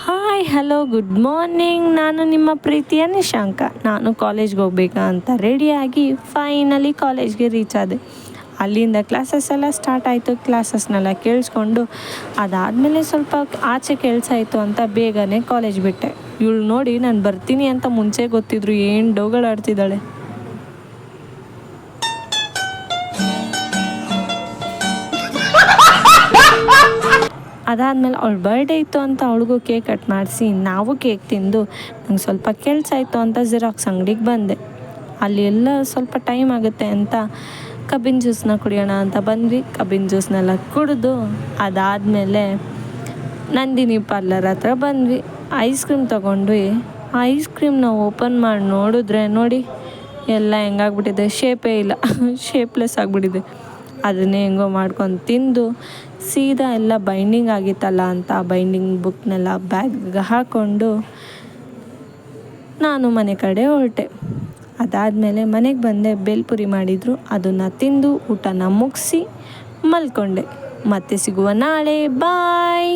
Hi hello good morning. ನಾನು ನಿಮ್ಮ ಪ್ರೀತಿಯ ನಿಶಾಂಕ. ನಾನು ಕಾಲೇಜ್ಗೆ ಹೋಗ್ಬೇಕಾ ಅಂತ ರೆಡಿಯಾಗಿ ಫೈನಲಿ ಕಾಲೇಜ್ಗೆ ರೀಚ್ ಆದೆ. ಅಲ್ಲಿಂದ ಕ್ಲಾಸಸ್ ಎಲ್ಲ ಸ್ಟಾರ್ಟ್ ಆಯಿತು. ಕ್ಲಾಸಸ್ನೆಲ್ಲ ಕೇಳಿಸ್ಕೊಂಡು ಅದಾದಮೇಲೆ ಸ್ವಲ್ಪ ಆಚೆ ಕೆಲಸ ಆಯಿತು ಅಂತ ಬೇಗನೆ ಕಾಲೇಜ್ ಬಿಟ್ಟೆ. ಇವಳು ನೋಡಿ ನಾನು ಬರ್ತೀನಿ ಅಂತ ಮುಂಚೆ ಗೊತ್ತಿದ್ರು ಏನು ಡೋಗಳಾಡ್ತಿದ್ದಾಳೆ. ಅದಾದಮೇಲೆ ಅವಳು ಬರ್ಡೇ ಇತ್ತು ಅಂತ ಅವಳಿಗೂ ಕೇಕ್ ಕಟ್ ಮಾಡಿಸಿ ನಾವು ಕೇಕ್ ತಿಂದು ನಂಗೆ ಸ್ವಲ್ಪ ಕೆಲಸ ಆಯಿತು ಅಂತ ಜಿರಾಕ್ಸ್ ಅಂಗಡಿಗೆ ಬಂದೆ. ಅಲ್ಲಿ ಎಲ್ಲ ಸ್ವಲ್ಪ ಟೈಮ್ ಆಗುತ್ತೆ ಅಂತ ಕಬ್ಬಿನ ಜ್ಯೂಸನ್ನ ಕುಡಿಯೋಣ ಅಂತ ಬಂದ್ವಿ. ಕಬ್ಬಿನ ಜ್ಯೂಸ್ನೆಲ್ಲ ಕುಡಿದು ಅದಾದಮೇಲೆ ನಂದಿನಿ ಪಾರ್ಲರ್ ಹತ್ರ ಬಂದ್ವಿ. ಐಸ್ ಕ್ರೀಮ್ ತೊಗೊಂಡ್ವಿ. ಐಸ್ ಕ್ರೀಮ್ನ ಓಪನ್ ಮಾಡಿ ನೋಡಿದ್ರೆ ನೋಡಿ ಎಲ್ಲ ಹೆಂಗಾಗ್ಬಿಟ್ಟಿದೆ, ಶೇಪೇ ಇಲ್ಲ, ಶೇಪ್ಲೆಸ್ ಆಗಿಬಿಟ್ಟಿದೆ. ಅದನ್ನೇ ಹೆಂಗೋ ಮಾಡ್ಕೊಂಡು ತಿಂದು ಸೀದಾ ಎಲ್ಲ ಬೈಂಡಿಂಗ್ ಆಗಿತ್ತಲ್ಲ ಅಂತ ಬೈಂಡಿಂಗ್ ಬುಕ್ನೆಲ್ಲ ಬ್ಯಾಗ್ಗೆ ಹಾಕ್ಕೊಂಡು ನಾನು ಮನೆ ಕಡೆ ಹೊರಟೆ. ಅದಾದಮೇಲೆ ಮನೆಗೆ ಬಂದೆ. ಬೇಲ್ಪುರಿ ಮಾಡಿದರು, ಅದನ್ನು ತಿಂದು ಊಟನ ಮುಗಿಸಿ ಮಲ್ಕೊಂಡೆ. ಮತ್ತೆ ಸಿಗುವ ನಾಳೆ. ಬಾಯ್.